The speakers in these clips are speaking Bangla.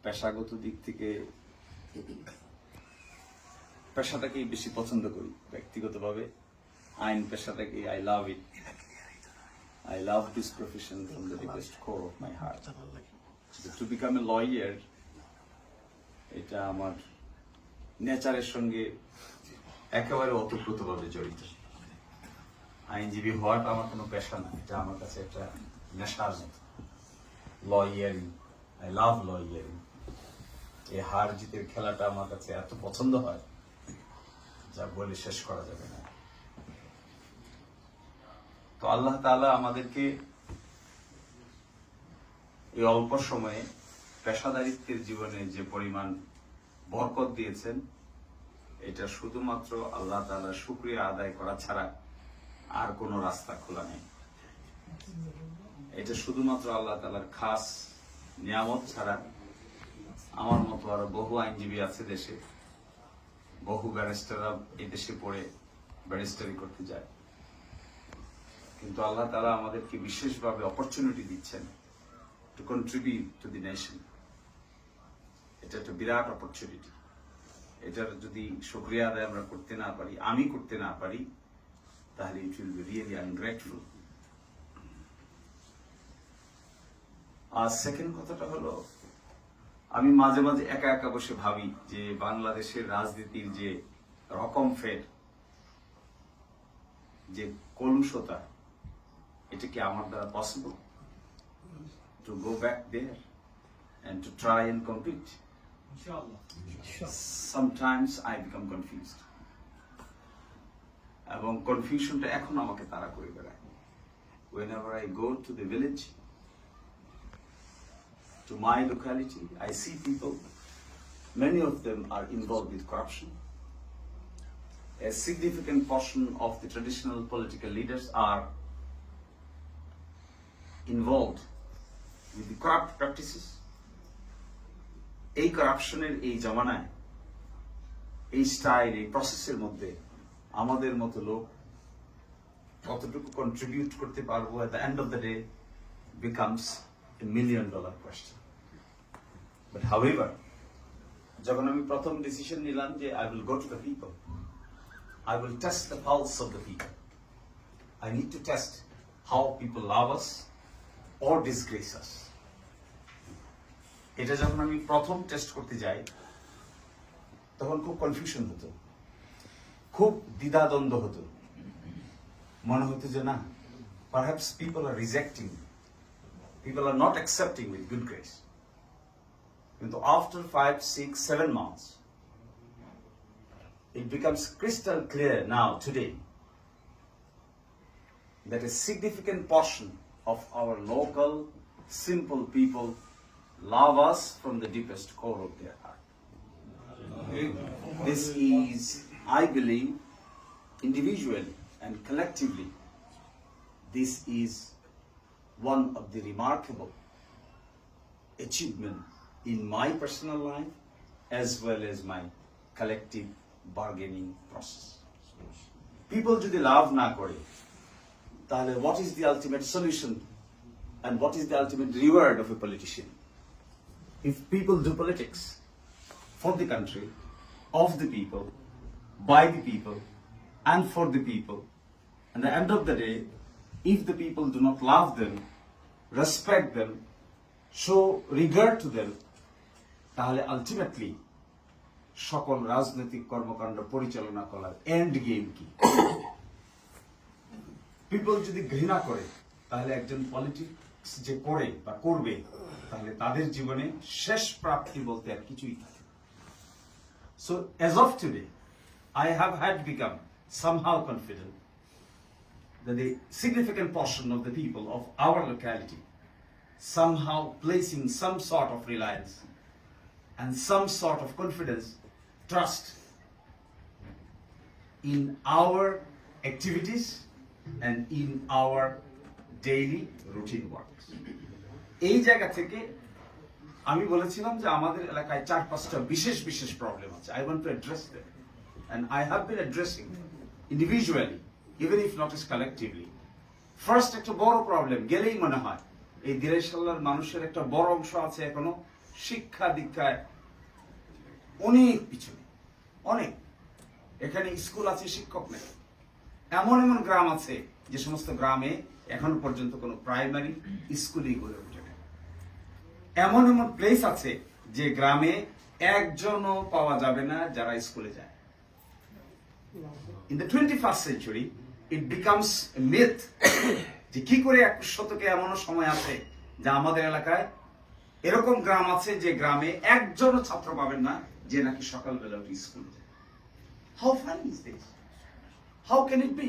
পেশাগত দিক থেকে পেশাটাকেই বেশি পছন্দ করি। ব্যক্তিগতভাবে আইন পেশাটাকে I love it. I love this profession from the deepest core of my heart. To become a lawyer, এটা আমার নেচারের সঙ্গে একেবারে ওতপ্রোতভাবে জড়িত। আইনজীবী হওয়াটা আমার কোনো পেশা না, এটা আমার কাছে একটা নেশার মতো। লয়ারিং, আই লাভ লয়ারিং। এই হার জিতের খেলাটা আমার কাছে এত পছন্দ হয় যা বলে শেষ করা যাবে না। তো আল্লাহ তাআলা আমাদেরকে এই অল্প সময়ে পেশাদারিত্বের জীবনে যে পরিমাণ বরকত দিয়েছেন, এটা শুধুমাত্র আল্লাহ তাআলার শুকরিয়া আদায় করা ছাড়া আর কোনো রাস্তা খোলা নেই। এটা শুধুমাত্র আল্লাহ তাআলার খাস নিয়ামত ছাড়া আমার মতো আরো বহু আইনজীবী আছে দেশে, বহু ব্যারিস্টাররা এই দেশে পড়ে ব্যারিস্টারি করতে যায়, কিন্তু আল্লাহ তাআলা আমাদেরকে বিশেষভাবে অপরচুনিটি দিচ্ছেন two contribute to the nation. এটা একটা বিরাট অপরচুনিটি। এটার যদি শুকরিয়া আদায় আমরা করতে না পারি, আমি করতে না পারি, তাহলে it will be really ungrateful. আর সেকেন্ড কথাটা হলো, আমি মাঝে মাঝে একা একা বসে ভাবি যে বাংলাদেশের রাজনীতির যে রকম ফের, যে কলুষতা, এটা কি আমার দ্বারা possible to go back there and to try and compete? Sometimes I become confused. এবং কনফিউশনটা এখন আমাকে তাড়া করে বেড়ায়। Whenever I go to the village, to my locality, I see people, many of them are involved with corruption. A significant portion of the traditional political leaders are involved with the corrupt practices. এই কারাপশনের এই জামানায়, এই স্টাইল, এই প্রসেসের মধ্যে আমাদের মতো লোক কতটুকু কন্ট্রিবিউট করতে পারবো, at the end of the day becomes a $1 million question. But however, যখন আমি প্রথম ডিসিশন নিলাম যে I will go to the people, I will test the pulse of the people. I need to test how people love us or disgrace us. এটা যখন আমি প্রথম টেস্ট করতে যাই, তখন খুব কনফিউশন হতো, খুব দ্বিধাদ্বন্দ্ব হতো। মনে হতো যে না, perhaps people are rejecting, people are not accepting with good grace. কিন্তু after 5, 6, 7 months, it becomes crystal clear now today that a significant portion of our local, simple people love us from the deepest core of their heart. This is, I believe, individually and collectively, this is one of the remarkable achievements in my personal life as well as my collective bargaining process. People যদি লাভ না করে, তাহলে what is the ultimate solution and what is the ultimate reward of a politician? If people do politics for the country, of the people, by the people, and for the people, at the end of the day, if the people do not love them, respect them, show regard to them, তাহলে ultimately সকল রাজনৈতিক কর্মকাণ্ড পরিচালনা করার এন্ড গেম কি? পিপল যদি ঘৃণা করে, তাহলে একজন পলিটিক্স যে করে বা করবে, তাহলে তাদের জীবনে শেষ প্রাপ্তি বলতে আর কিছুই থাকে। So as of today, I have had become somehow confident that the significant portion of the people of our locality somehow placing some sort of reliance and some sort of confidence, trust in our activities and in our daily routine works. এই জায়গা থেকে আমি বলেছিলাম যে আমাদের এলাকায় 4-5টা বিশেষ বিশেষ প্রবলেম আছে। I want to address them and I have been addressing individually, even if not as collectively. First, একটা বড় প্রবলেম গেলেই মনে হয় এই দিরাইশাল্লার মানুষের একটা বড় অংশ আছে এখনো শিক্ষা দীক্ষায় অনেক পিছনে, অনেক। এখানে স্কুল আছে, শিক্ষক নেই। এমন এমন গ্রাম আছে যে সমস্ত গ্রামে এখন পর্যন্ত কোনো প্রাইমারি স্কুলই গড়ে ওঠে না। এমন এমন প্লেস আছে যে গ্রামে একজনও পাওয়া যাবে না যারা স্কুলে যায়। In the 21st century it becomes a myth যে কি করে 21 শতকে এমনও সময় আছে যা আমাদের এলাকায় এরকম গ্রাম আছে যে গ্রামে একজনও ছাত্র পাবেন না যে নাকি সকালবেলা উঠে স্কুলে যায়। How funny is this? How can it be?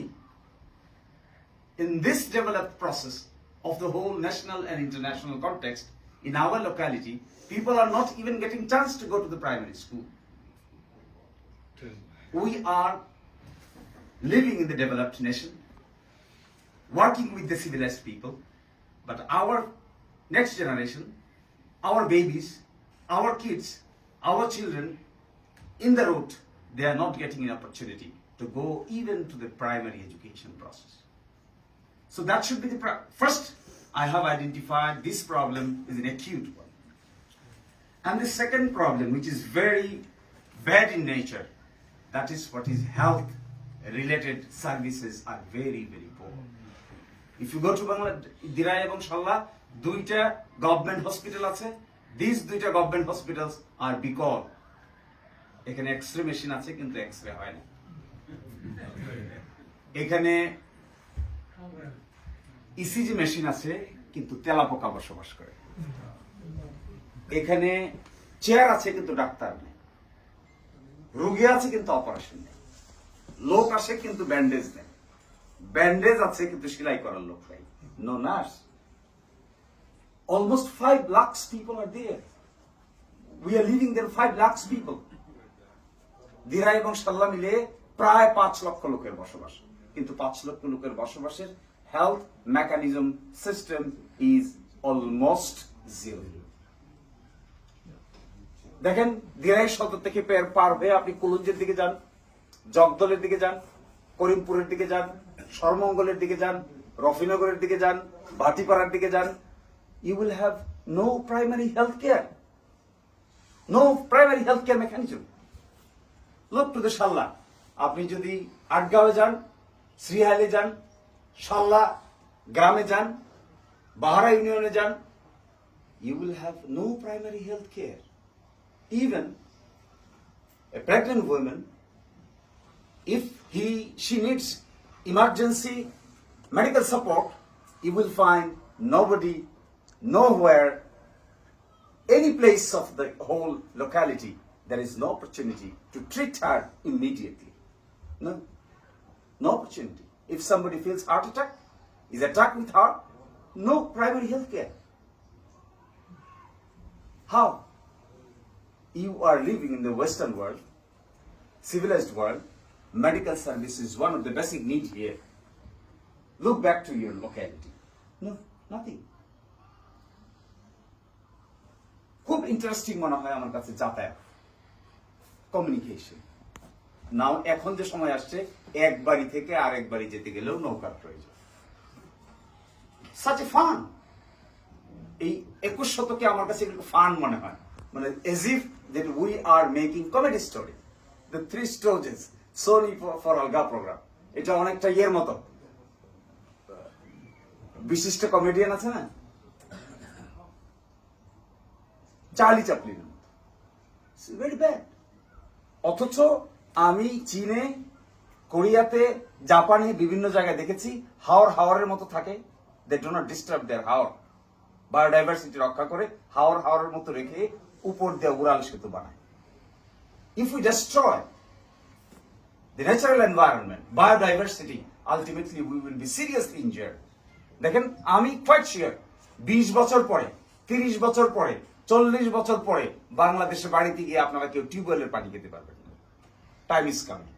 In this developed process of the whole national and international context, in our locality, people are not even getting chance to go to the primary school. We are living in the developed nation, working with the civilized people, but our next generation, our babies, our kids, our children, in the road, they are not getting an opportunity to go even to the primary education process. So that should be the first. I have identified this problem is an acute one. And the second problem, which is very bad in nature, that is what is health related services are very, very poor. If you go to Bangladesh, Dirai এবং Shalla, দুইটা গভর্নমেন্ট হসপিটাল আছে। These দুইটা গভর্নমেন্ট হসপিটালস আর বিকল। এখানে এক্সরে মেশিন আছে কিন্তু এক্সরে হয় না। এখানে ইসিজি মেশিন আছে কিন্তু তেলাপোকা বসবাস করে। এখানে চেয়ার আছে কিন্তু ডাক্তার নেই। রোগী আছে কিন্তু অপারেশন নেই। লোক আসে কিন্তু ব্যান্ডেজ নেই। ব্যান্ডেজ আছে কিন্তু সেলাই করার লোক নেই। No nurse. Almost 5 lakhs people are there. We are leaving there 5 lakhs people. Derai এবং শাল্লা মিলে প্রায় 5 লক্ষ লোকের বসবাস, কিন্তু 5 লক্ষ লোকের বসবাসের health mechanism system is almost zero. দেখেন দিরাই সদর থেকে পার হয়ে আপনি কুলুঞ্জের দিকে যান, জগদলের দিকে যান, করিমপুরের দিকে যান, সরমঙ্গলের দিকে যান, রফিনগরের দিকে যান, ভাটিপাড়ার দিকে যান, you will have no primary health care. No primary health care mechanism. Look to the Shalla. আপনি যদি আটগাঁওয়ে যান, শ্রীহাইলে যান, শাল্লা গ্রামে যান, বাহারা ইউনিয়নে যান, you will have no primary health care. Even a pregnant woman, if she needs emergency medical support, you will find nobody, nowhere, any place of the whole locality, there is no opportunity to treat her immediately. No opportunity. If somebody feels heart attack, is attacked with heart, no primary health care. How? You are living in the Western world, civilized world, medical service is one of the basic needs here. Look back to your locality. No, nothing. খুব ইন্টারেস্টিং মনে হয় আমার কাছে যাতায়াত, কমিউনিকেশন। নাও এখন যে সময় আসছে এক বাড়ি থেকে আরেক বাড়ি যেতে গেলেও নৌকার প্রয়োজন। Such a fun. এই 21 শতকে আমার কাছে এগুলো ফান মনে হয়, মানে as if that we are making comedy story, the 3 Stooges, Sony for Alga program. এটা অনেকটা ইয়ের মতো, বিশিষ্ট কমেডিয়ান আছে না, চার্লি চ্যাপলিনের মতো। Very bad. অথচ আমি চীনে, কোরিয়াতে, জাপানে বিভিন্ন জায়গায় দেখেছি হাওরের মতো থাকে। They do not disturb there Haor, biodiversity রক্ষা করে হাওরের মতো রেখে উপর দিয়ে উড়াল সেতু বানায়। If we destroy the natural environment, biodiversity, ultimately we will be seriously injured. দেখেন আমি quite sure 20 বছর পরে, 30 বছর পরে, 40 বছর পরে বাংলাদেশে বাড়িতে গিয়ে আপনারা কেউ টিউবওয়েলের পানি খেতে পারবেন না। Time is coming.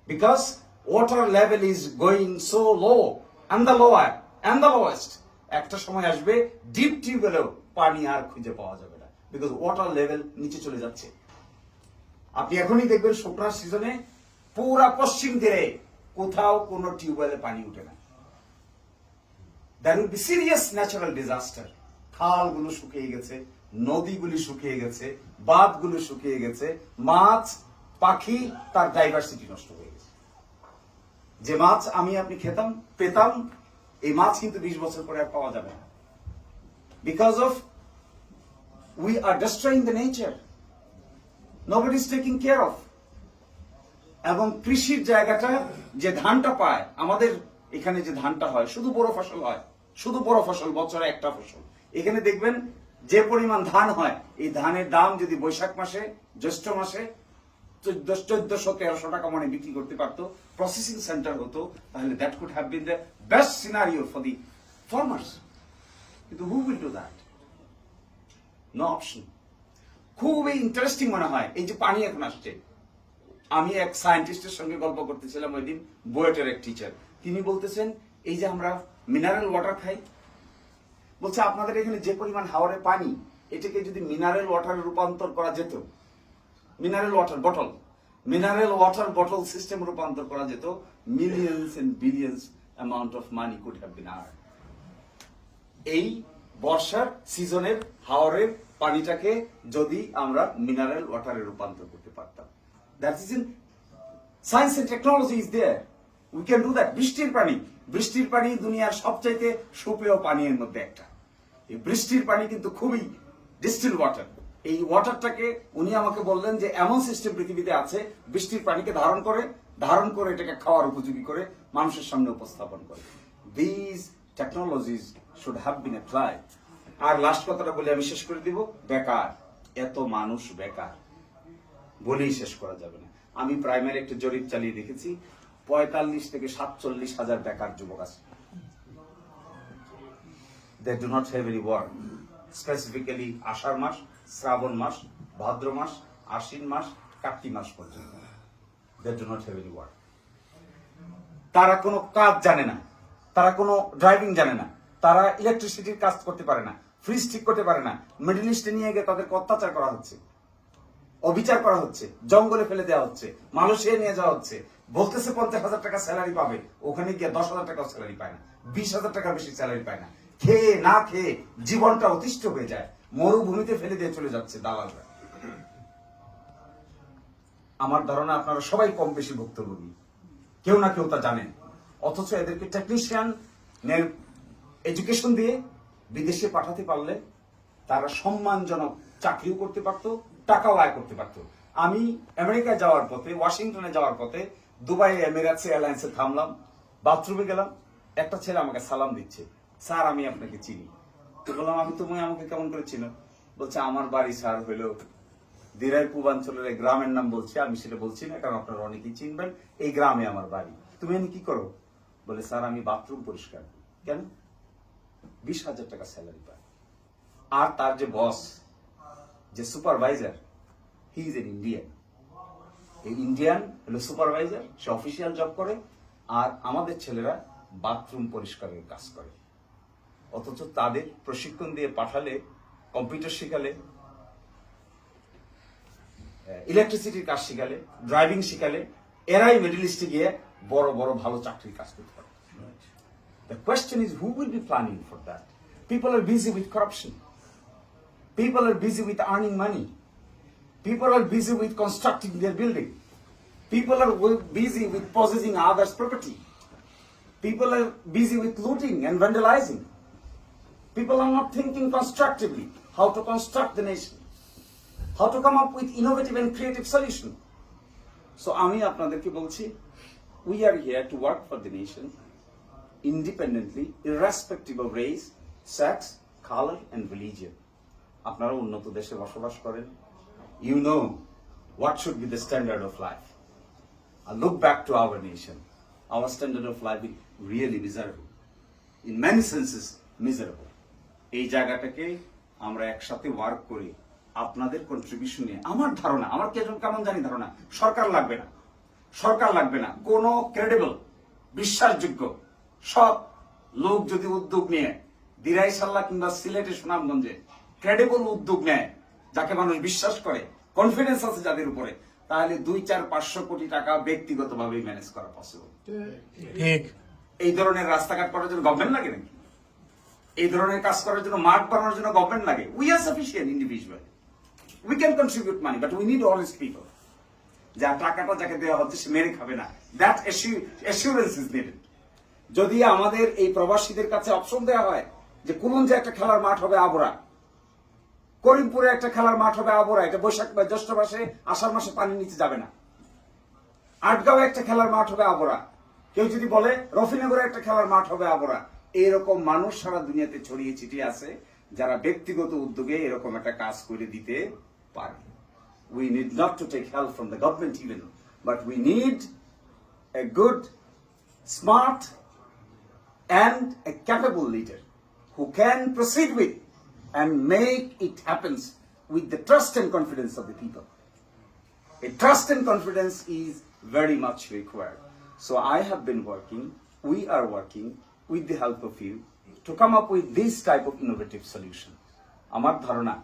Because water level is going so low and the lower and the lowest. একটা সময় আসবে ডিপ টিউবওয়েলেও পানি আর খুঁজে পাওয়া যাবে না, বিকজ ওয়াটার লেভেল নিচে চলে যাচ্ছে। আপনি এখনই দেখবেন শুকনার সিজনে পুরা পশ্চিম তীরে কোথাও কোনো টিউবওয়েলে পানি উঠে না। There will be serious natural disaster. খালগুলো শুকিয়ে গেছে, নদীগুলি শুকিয়ে গেছে, বাঁধগুলো শুকিয়ে গেছে, মাছ পাখি তার ডাইভার্সিটি নষ্ট হয়ে গেছে। যে মাছ আমি আপনি পেতাম, এই মাছ কিন্তু 20 বছর পরে আর পাওয়া যাবে না। Because of we are destroying the nature, nobody is taking care of. এবং কৃষির জায়গাটা, যে ধানটা পায় আমাদের এখানে, যে ধানটা হয় শুধু বড় ফসল হয়, শুধু বড় ফসল, বছরে একটা ফসল। এখানে দেখবেন যে পরিমাণ ধান হয়, এই ধানের দাম যদি বৈশাখ মাসে, জ্যৈষ্ঠ মাসে 1400-1300 টাকা মানে বিক্রি করতে পারতো, প্রসেসিং সেন্টার হতো, তাহলে that could have been the best scenario for the farmers. কিন্তু who will do that? No option. খুবই ইন্টারেস্টিং মনে হয় এই যে পানি এখন আসছে। আমি এক সায়েন্টিস্টের সঙ্গে গল্প করতেছিলাম ওই দিন, বুয়েটের এক টিচার। তিনি বলতেছেন এই যে আমরা মিনারেল ওয়াটার খাই, বলছে আপনাদের এখানে যে পরিমাণ হাওরে পানি, এটাকে যদি মিনারেল ওয়াটারে রূপান্তর করা যেত, মিনারেল ওয়াটার বটল সিস্টেম রূপান্তর করা যেত, millions and billions amount of money could have been earned. এই বর্ষার সিজনের হাওরের পানিটাকে যদি আমরা মিনারেল ওয়াটারে রূপান্তর করতে পারতাম, that is in science and technology is there, we can do that. বৃষ্টির পানি দুনিয়ার সবচাইতে সুপেয় পানির মধ্যে একটা। এই বৃষ্টির পানি কিন্তু খুবই ডিস্টিল ওয়াটার। এই ওয়াটারটাকে উনি আমাকে বললেন যে এমন সিস্টেম পৃথিবীতে আছে, বৃষ্টির পানিকে ধারণ করে এটাকে খাওয়ার উপযোগী করে মানুষের সামনে উপস্থাপন করে। This technologies should have been applied. আর লাস্ট কথাটা বলে আমি শেষ করে দিব, বেকার। এত মানুষ বেকার বলেই শেষ করা যাবে না। আমি প্রাইমারি একটা জরিপ চালিয়ে দেখেছি, 45 থেকে 47 হাজার বেকার যুবক আছে। They do not have any work. Specifically আষাঢ় মাস, শ্রাবণ মাস, ভাদ্র মাস, আশ্বিন মাস, কার্তিক মাস পর্যন্ত they do not have any work. তারা কোনো কাজ জানে না, তারা কোনো ড্রাইভিং জানে না, তারা ইলেকট্রিসিটির কাজ করতে পারে না, ফ্রিজ ঠিক করতে পারে না। মিডল ইস্টে নিয়ে গিয়ে তাদেরকে অত্যাচার করা হচ্ছে, অবিচার করা হচ্ছে, জঙ্গলে ফেলে দেওয়া হচ্ছে, মালয়েশিয়া নিয়ে যাওয়া হচ্ছে। বলতেছে 50,000 টাকা স্যালারি পাবে, ওখানে গিয়ে 10,000 টাকাও স্যালারি পায় না, 20,000 টাকার বেশি স্যালারি পায় না। খেয়ে না খেয়ে জীবনটা অতিষ্ঠ হয়ে যায়, মরুভূমিতে ফেলে দিয়ে চলে যাচ্ছে দালালরা। আমার ধারণা আপনারা সবাই কম বেশি ভুক্তভোগী, কেউ না কেউ তা জানেন। অথচ এদেরকে টেকনিশিয়ান এডুকেশন দিয়ে বিদেশে পাঠাতে পারলে তারা সম্মানজনক চাকরিও করতে পারতো, টাকাও আয় করতে পারতো। আমি আমেরিকায় যাওয়ার পথে, ওয়াশিংটনে যাওয়ার পথে দুবাই এমিরেটস এয়ারলাইন্সে থামলাম, বাথরুমে গেলাম, একটা ছেলে আমাকে সালাম দিচ্ছে, স্যার আমি আপনাকে চিনি। তো বললাম তুমি আমাকে কেমন করে চিনো? বলছে আমার বাড়ি স্যার হইলো দিরাই পূর্বাঞ্চলের এই গ্রামের নাম বলছে, আমি সেটা বলছি না কারণ আপনারা অনেকেই চিনবেন, এই গ্রামে আমার বাড়ি। তুমি এনে কি করো? বলে স্যার আমি বাথরুম পরিষ্কার করি। কেন? 20,000 টাকা স্যালারি পায়। আর তার যে বস, যে supervisor, he is an Indian. এই ইন্ডিয়ান হলো সুপারভাইজার, সে অফিসিয়াল জব করে, আর আমাদের ছেলেরা বাথরুম পরিষ্কারের কাজ করে। অথচ তাদের প্রশিক্ষণ দিয়ে পাঠালে, কম্পিউটার শিখালে, ইলেকট্রিসিটির কাজ শিখালে, ড্রাইভিং শিখালে, এরাই মিডল ইস্টে গিয়ে বড় বড় ভালো চাকরির কাজ করতে পারে। The question is who will be planning for that? People are busy with corruption. People are busy with earning money. People are busy with constructing their building. People are busy with possessing others' property. People are busy with looting and vandalizing. People are not thinking constructively how to construct the nation, how to come up with innovative and creative solution. So আমি আপনাদেরকে বলছি, we are here to work for the nation independently, irrespective of race, sex, color and religion. আপনারা উন্নত দেশে বসবাস করেন, you know what should be the standard of life. Look back to our nation. Our standard of life is really miserable. In many senses, miserable. এই জায়গাটাকে আমরা একসাথে ওয়ার্ক করি, আপনাদের কন্ট্রিবিউশন নিয়ে। আমার ধারণা, আমার কেমন জানি ধারণা, সরকার লাগবে না, কোন ক্রেডিবল, বিশ্বাসযোগ্য সব লোক যদি উদ্যোগ নিয়ে দিরাই সাল্লাহ কিংবা সিলেটে সুনামগঞ্জে ক্রেডিবল উদ্যোগ নেয়, যাকে মানুষ বিশ্বাস করে, কনফিডেন্স আছে যাদের উপরে, তাহলে 2-4-500 কোটি টাকা ব্যক্তিগতভাবে ম্যানেজ করা পসিবল। ঠিক এই ধরনের রাস্তাঘাট করার জন্য গভর্নমেন্ট লাগে নাকি? এই ধরনের কাজ করার জন্য মাঠ বানানোর জন্য গভর্নমেন্ট লাগে। We are sufficient individual, we can contribute money, but we need honest people. যা টাকাটা যাকে দেওয়া হচ্ছে সে মেরে খাবে না, দ্যাট অ্যাসিউরেন্স ইজ নিডেড। যদি আমাদের এই প্রবাসীদের কাছে অপশন দেওয়া হয় যে কুলুঞ্জে একটা খেলার মাঠ হবে আবরা, করিমপুরে একটা খেলার মাঠ হবে আবরা, এটা বৈশাখ বা জ্যৈষ্ঠ মাসে আষাঢ় মাসে পানির নিচে যাবে না। আটগাঁও একটা খেলার মাঠ হবে আবরা, কেউ যদি বলে রফিনগরে একটা খেলার মাঠ হবে আবরা, এরকম মানুষ সারা দুনিয়াতে ছড়িয়ে ছিটিয়ে আছে যারা ব্যক্তিগত উদ্যোগে এরকম একটা কাজ করে দিতে পারে। We need not to take help from the government even, but we need a good, smart, and a capable leader who can proceed with and make it happen with the trust and confidence of the people. A trust and confidence is very much required. So I have been working, we are working with the help of you to come up with this type of innovative solution. আমার ধারণা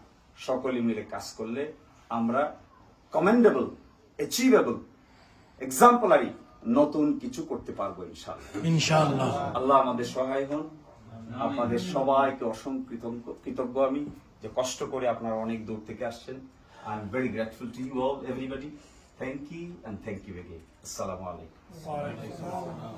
সকলে মিলে কাজ করলে আমরা কমেন্ডেবল, অ্যাচিভেবল, এক্সাম্পলারি নতুন কিছু করতে পারবো ইনশাআল্লাহ। আল্লাহ আমাদের সহায় হন। আপনাদের সবাইকে অসংখ্য কৃতজ্ঞ আমি যে কষ্ট করে আপনারা অনেক দূর থেকে আসছেন। I am very grateful to you all, everybody. Thank you and thank you again. আসসালামু আলাইকুম।